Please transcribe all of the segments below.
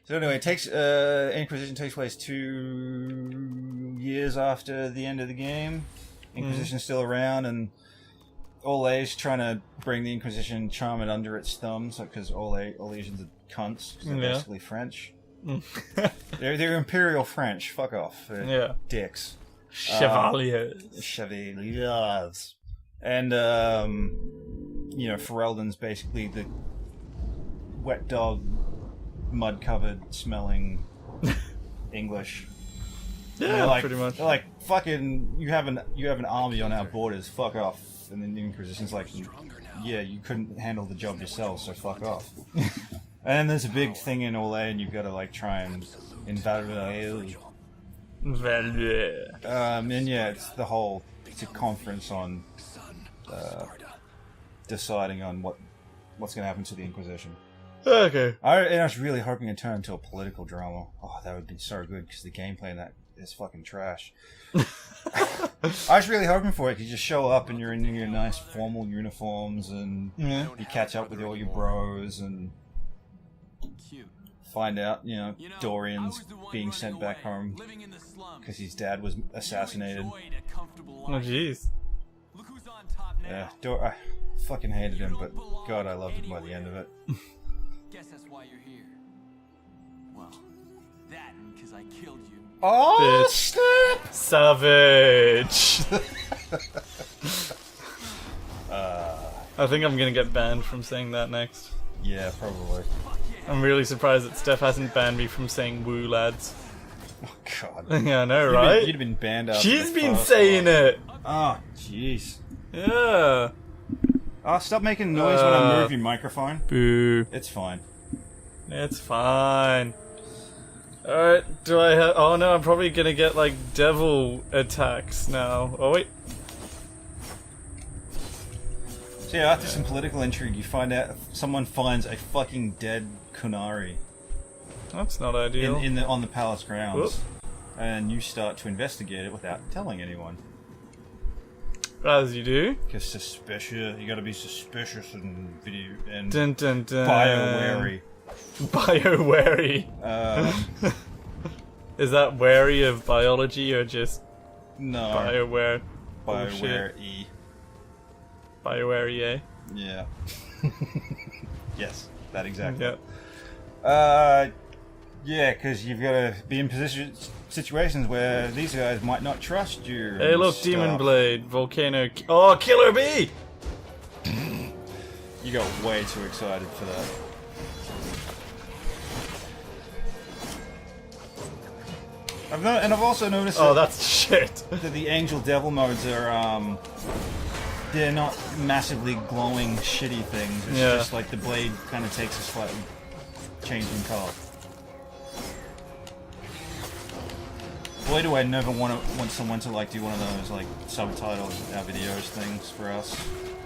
So anyway, Inquisition takes place 2 years after the end of the game. Inquisition's still around, and Ole's trying to bring the Inquisition, charm it under its thumbs, because all Asians are cunts, because they're basically French. they're Imperial French. Fuck off. They're dicks. Chevaliers. Chevaliers. And, Ferelden's basically the wet dog, mud-covered, smelling English. Yeah, pretty much. They're like, fucking, you have an army on our borders, fuck off. And then the Inquisition's like, yeah, you couldn't handle the job yourself, so fuck off. And then there's a big thing in Ole, and you've got to like try and invalidate. And yeah, it's a conference on deciding on what's going to happen to the Inquisition. Okay. I was really hoping it turned into a political drama. Oh, that would have been so good, because the gameplay in that is fucking trash. I was really hoping for it. You just show up and you're in your nice formal uniforms, and you catch up with all your bros and find out, Dorian's being sent back home because his dad was assassinated. Oh, jeez. Yeah, I fucking hated him, but God, I loved him by the end of it. Guess that's why you're here. Well, that and because I killed you. Oh, bitch. Savage. I think I'm gonna get banned from saying that next. Yeah, probably. I'm really surprised that Steph hasn't banned me from saying woo, lads. Oh, God. Yeah, I know, right? You'd have been banned out. She's been saying it! Oh, jeez. Yeah. Oh, stop making noise when I move your microphone. Boo. It's fine. It's fine. Alright, do I have... Oh no, I'm probably gonna get, like, devil attacks now. Oh, wait. So yeah, after some political intrigue, you find out someone finds a fucking dead Kunari. That's not ideal. On the palace grounds. Whoop. And you start to investigate it without telling anyone. As you do. Because suspicious, you gotta be suspicious and dun, dun, dun. bio-wary. Bio-wary. Is that wary of biology or just no bio-ware? Bio-wary. Bio-wary, eh? Yeah. Yes, that exactly. Yeah. Yeah, because you've got to be in situations where these guys might not trust you. Hey, look, Demon Blade, Volcano... Oh, Killer Bee! You got way too excited for that. I've also noticed that's shit. That the Angel Devil modes are, they're not massively glowing, shitty things. It's just like the blade kind of takes a slightly changing color. Boy, do I never want someone to like do one of those like subtitles our videos things for us.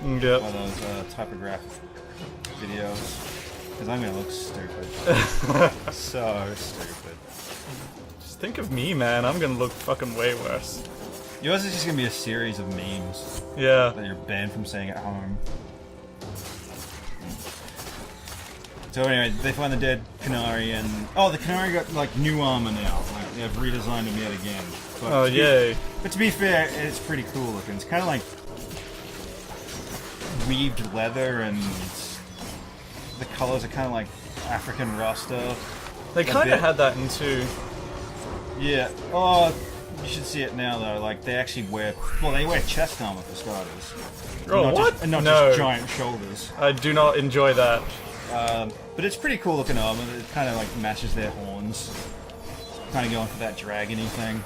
Yep. One of those typographic videos. Because I'm gonna look stupid. So stupid. Just think of me, man. I'm gonna look fucking way worse. Yours is just gonna be a series of memes. Yeah. That you're banned from saying at home. So anyway, they find the dead Kunari, and the Kunari got like new armor now. Like they've redesigned them yet again. But yay! But to be fair, it's pretty cool looking. It's kind of like weaved leather, and the colors are kind of like African Rasta. They kind of had that in 2. Yeah. Oh, you should see it now though. Like they actually wear they wear chest armor for starters. Oh, what? And not just giant shoulders. I do not enjoy that. But it's pretty cool looking armor. It kind of like matches their horns. Kind of going for that dragony thing.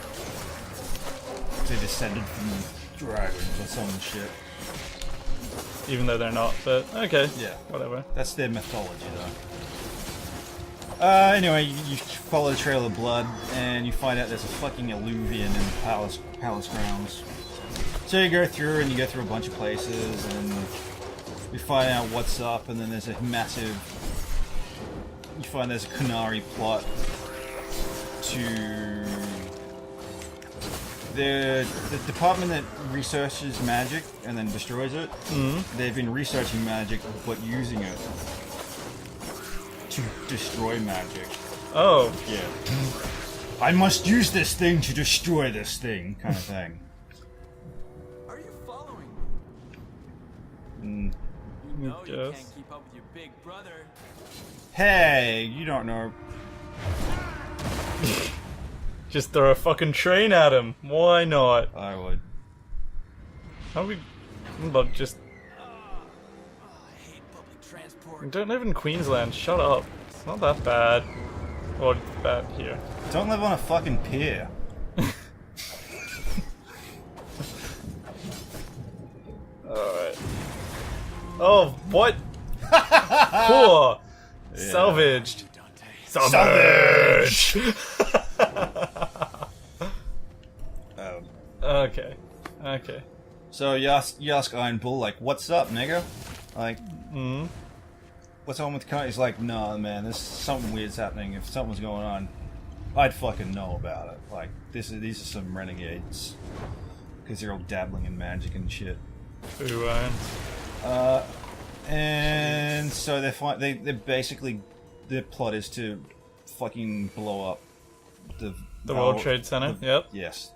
They descended from dragons or some shit. Even though they're not, but okay. Yeah. Whatever. That's their mythology though. Anyway, you follow the trail of blood and you find out there's a fucking Illuvian in the palace grounds. So you go through and you go through a bunch of places and you find out what's up, and then there's a massive... You find there's a Kunari plot to... The department that researches magic and then destroys it, they've been researching magic but using it to destroy magic. Oh. Yeah. I must use this thing to destroy this thing, kind of thing. Are you following me? Mm. You know you Yes. can't keep up with your big brother. Hey, you don't know. Just throw a fucking train at him. Why not? I would. How we... Look, just... I hate public transport. We don't live in Queensland. Shut up. It's not that bad. Or bad here. Don't live on a fucking pier. Alright. Oh, what? Poor. Yeah. Salvaged. Dante. Salvage! Okay. Okay. So you ask Iron Bull, like, what's up, nigga? Like, what's on with the car? He's like, nah, man, there's something weird's happening. If something's going on, I'd fucking know about it. Like, these are some renegades. Because they're all dabbling in magic and shit. Who owns? And so they're basically, their plot is to fucking blow up the World Trade Center? Yep. Yes.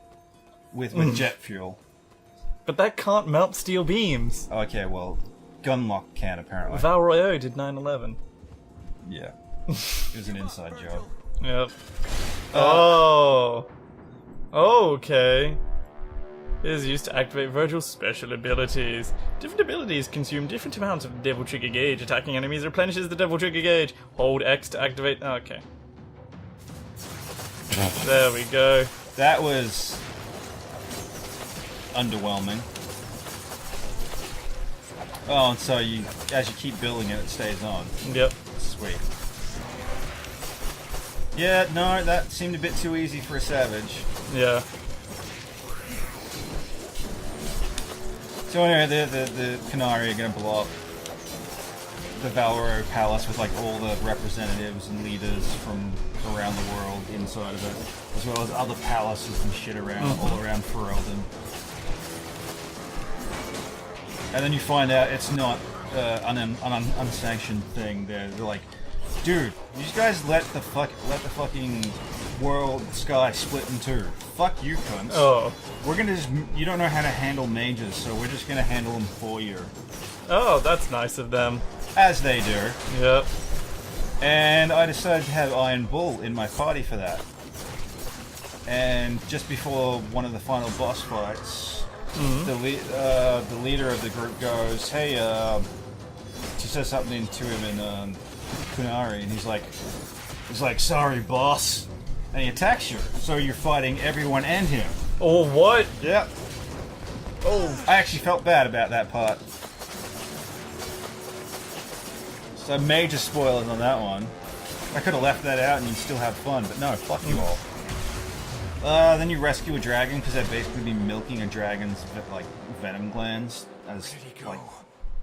With jet fuel. But that can't melt steel beams. Okay, well, Gunlock can apparently. Val Royeaux did 9/11. Yeah. It was an inside job. Yep. Oh. Okay. It is used to activate Vergils' special abilities. Different abilities consume different amounts of Devil Trigger Gauge. Attacking enemies replenishes the Devil Trigger Gauge. Hold X to activate... Okay. There we go. That was underwhelming. Oh, and so as you keep building it, it stays on. Yep. Sweet. Yeah, no, that seemed a bit too easy for a savage. Yeah. So anyway, the Canary are going to blow up the Valro Palace with like all the representatives and leaders from around the world inside of it, as well as other palaces and shit around, all around Ferelden. And then you find out it's not an unsanctioned thing. They're like, dude, you guys let the fucking world sky split in two. Fuck you, cunts. Oh. We're gonna just, you don't know how to handle mages, so we're just gonna handle them for you. Oh, that's nice of them. As they do. Yep. And I decided to have Iron Bull in my party for that. And just before one of the final boss fights, the leader of the group goes, hey, she says something to him in Kunari, and he's like, sorry, boss. And he attacks you, so you're fighting everyone and him. Oh, what? Yep. Oh, I actually felt bad about that part. So major spoilers on that one. I could have left that out and you'd still have fun, but no, fuck you all. Then you rescue a dragon, because they'd basically be milking a dragon's like venom glands as like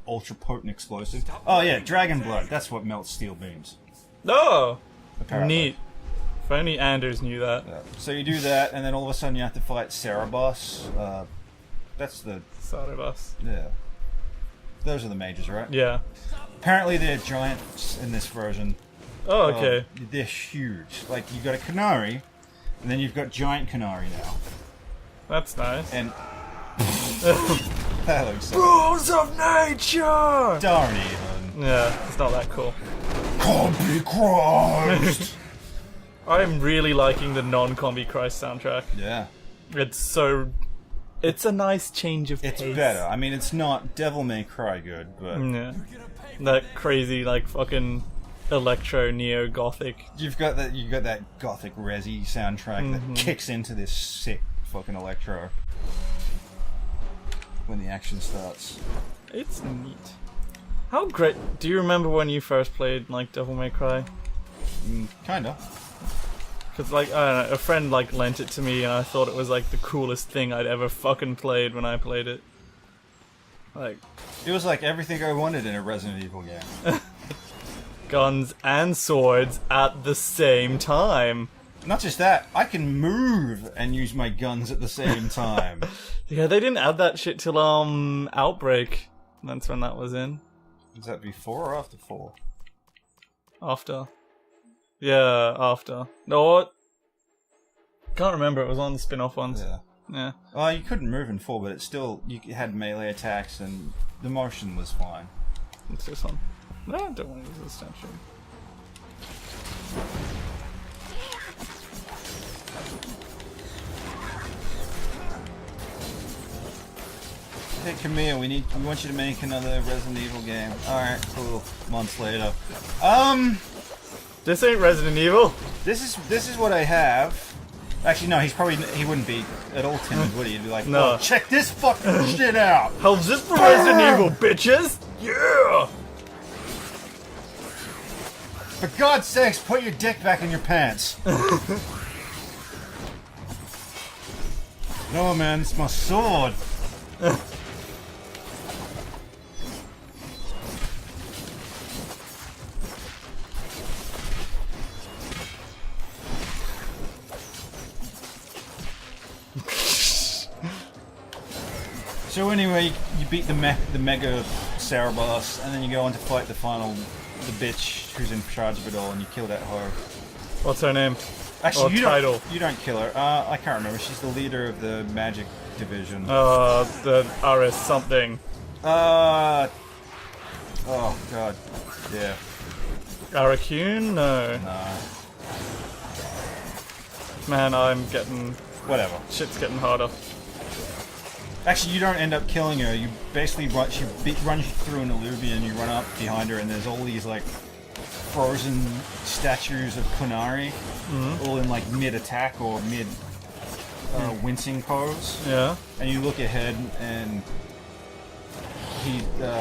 ultra potent explosive. Oh yeah, dragon blood. That's what melts steel beams. Oh, Apparently. neat. If only Anders knew that. Yeah. So you do that, and then all of a sudden you have to fight Cerebos. That's the Sorry, boss. yeah. Those are the mages, right? Yeah. Apparently they're giants in this version. Oh, okay. They're huge. Like you've got a Canary, and then you've got giant Canary now. That's nice. And that looks so Rules of nature! darn even. Yeah, it's not that cool. Combi Christ! I'm really liking the non-Combi Christ soundtrack. Yeah. It's a nice change of It's pace. better. I mean, it's not Devil May Cry good, but Yeah. That crazy, like, fucking electro neo-gothic. you've got that gothic resi soundtrack that kicks into this sick fucking electro when the action starts. It's neat. How great... Do you remember when you first played, like, Devil May Cry? Kinda. Because, like, I don't know, a friend, like, lent it to me, and I thought it was, like, the coolest thing I'd ever fucking played when I played it. Like... It was like everything I wanted in a Resident Evil game. Guns and swords at the same time. Not just that, I can move and use my guns at the same time. Yeah, they didn't add that shit till, Outbreak. That's when that was in. Is that before or after 4? After. Yeah, after. No, can't remember. It was on the spin-off ones. Yeah. Yeah. Well, you couldn't move in 4, but it still you had melee attacks and the motion was fine. What's this one? No, I don't want to use this statue. Hey, come here. We want you to make another Resident Evil game. All right, cool. Months later. This ain't Resident Evil. This is what I have. Actually, no. He wouldn't be at all timid, would he? He'd be like, No. "Oh, check this fucking shit out." How's this for Resident Evil, bitches? Yeah. For God's sakes, put your dick back in your pants. No, man, it's my sword. So anyway, you beat the mega Sarah boss, and then you go on to fight the bitch who's in charge of it all, and you kill that hoe. What's her name? Actually, title? You don't kill her. I can't remember. She's the leader of the magic division. The RS something. Oh god, yeah. Arakune? No. Nah. Man, I'm getting... Whatever. Shit's getting harder. Actually, you don't end up killing her. You basically run through an Illuvian, you run up behind her, and there's all these like frozen statues of Kunari, all in like mid-attack or mid-wincing pose. Yeah. And you look ahead, and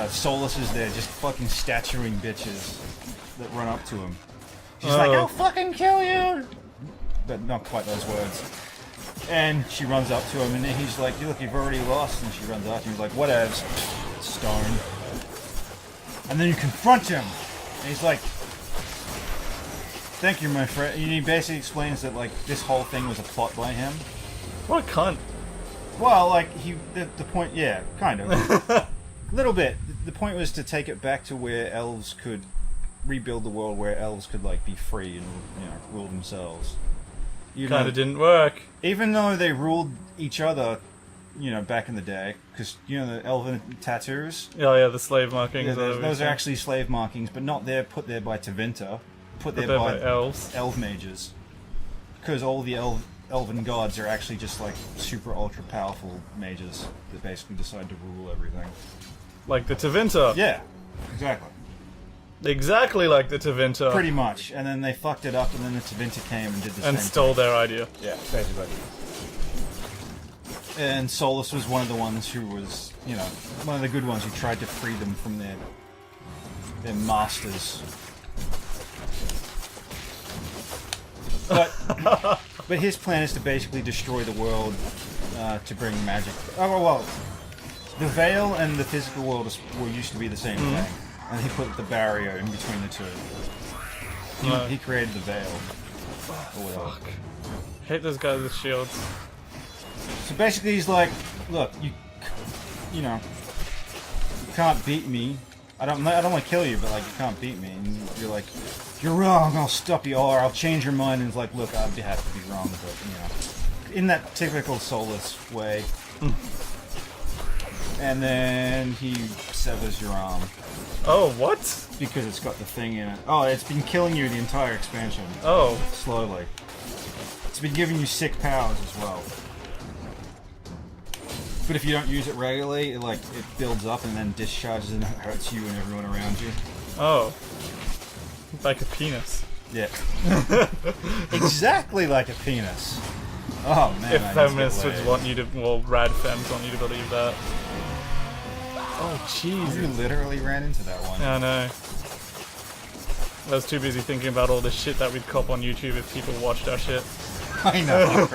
Solus is there, just fucking statuing bitches that run up to him. She's like, "I'll fucking kill you," but not quite those words. And she runs up to him, and then he's like, "Look, you've already lost." And she runs up, and he's like, "Whatevs, stone." And then you confront him, and he's like, "Thank you, my friend." And he basically explains that like this whole thing was a plot by him. What a cunt. Well, like the point, yeah, kind of, little bit. The point was to take it back to where elves could rebuild the world, where elves could like be free and rule themselves. Kinda didn't work. Even though they ruled each other, back in the day, because the elven tattoos. Oh yeah, the slave markings. Yeah, those are actually slave markings, but not there. Put there by Tevinter. Put there by elves. Elf mages. Because all the elven gods are actually just like super ultra powerful mages that basically decide to rule everything. Like the Tevinter. Yeah, exactly. Exactly like the Tevinter. Pretty much. And then they fucked it up, and then the Tevinter came and did the same and stole their idea. Yeah, basically. And Solus was one of the ones who was, one of the good ones who tried to free them from their masters. But his plan is to basically destroy the world to bring magic. Oh well, the Veil and the physical world used to be the same thing, and he put the barrier in between the two. He created the Veil. Or whatever. Hate those guys with shields. So basically, he's like, "Look, you can't beat me. I don't want to kill you, but like, you can't beat me." And you're like, "You're wrong. I'll stop you, or I'll change your mind." And it's like, "Look, I'd be happy to be wrong, but in that typical Solus way." And then he severs your arm. Oh, what? Because it's got the thing in it. Oh, it's been killing you the entire expansion. Oh. Slowly. It's been giving you sick powers as well. But if you don't use it regularly, it builds up and then discharges and hurts you and everyone around you. Oh. Like a penis. Yeah. Exactly like a penis. Oh man. If feminists would want you to, rad femmes want you to believe that. Oh, jeez. You literally ran into that one. Yeah, I know. I was too busy thinking about all the shit that we'd cop on YouTube if people watched our shit. I know.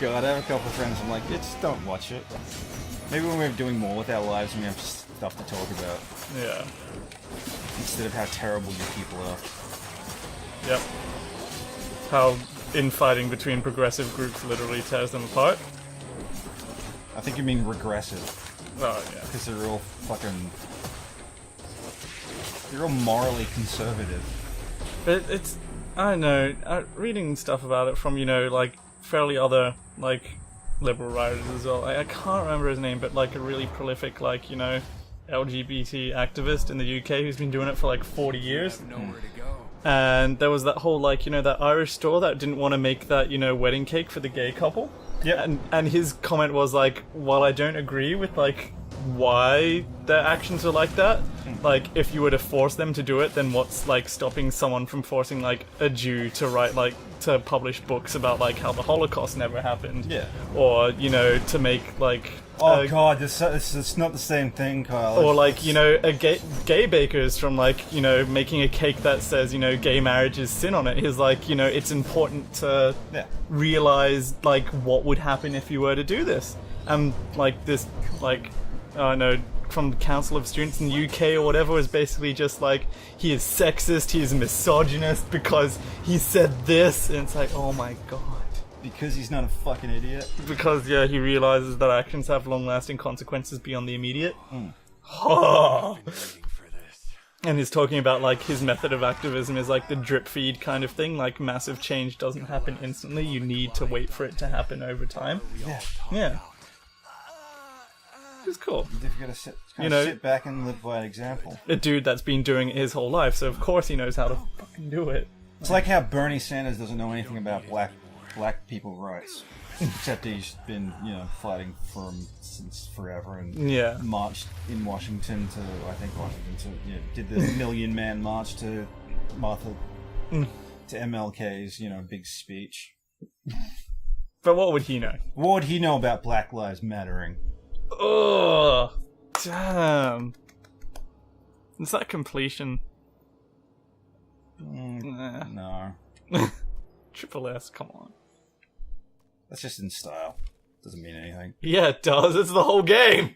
God, I have a couple of friends I'm like, just don't watch it. Maybe when we're doing more with our lives and we have stuff to talk about. Yeah. Instead of how terrible you people are. Yep. How infighting between progressive groups literally tears them apart. I think you mean regressive. Oh, yeah. Because they're all morally conservative. It's I don't know, reading stuff about it from, like, fairly other, like, liberal writers as well. I can't remember his name, but, like, a really prolific, like, LGBT activist in the UK who's been doing it for, like, 40 years. Nowhere to go. And there was that whole, like, that Irish store that didn't want to make that, wedding cake for the gay couple. Yeah. And his comment was, like, while I don't agree with, like, why their actions are like that, like, if you were to force them to do it, then what's, like, stopping someone from forcing, like, a Jew to write, like, to publish books about, like, how the Holocaust never happened? Yeah. Or, to make, like... Oh god, it's not the same thing, Kyle. Or, like, a gay bakers from, like, making a cake that says, gay marriage is sin on it. He's like, it's important to realize, like, what would happen if you were to do this. And, like, this, like, I don't know, from the Council of Students in the UK or whatever was basically just like, he is sexist, he is misogynist because he said this. And it's like, oh my god. Because he's not a fucking idiot. Because, yeah, he realizes that actions have long-lasting consequences beyond the immediate. Oh. And he's talking about, like, his method of activism is, like, the drip feed kind of thing. Like, massive change doesn't happen instantly. You need to wait for it to happen over time. Yeah. It's cool. You've got to sit back and live by example. A dude that's been doing it his whole life, so of course he knows how to fucking do it. It's like how Bernie Sanders doesn't know anything about black people rights. Except he's been, fighting for them since forever and marched in Washington did the Million Man March to to MLK's, big speech. But what would he know? What would he know about Black Lives Mattering? Ugh, damn. Is that completion? No. Triple S, come on. That's just in style. Doesn't mean anything. Yeah, it does. It's the whole game.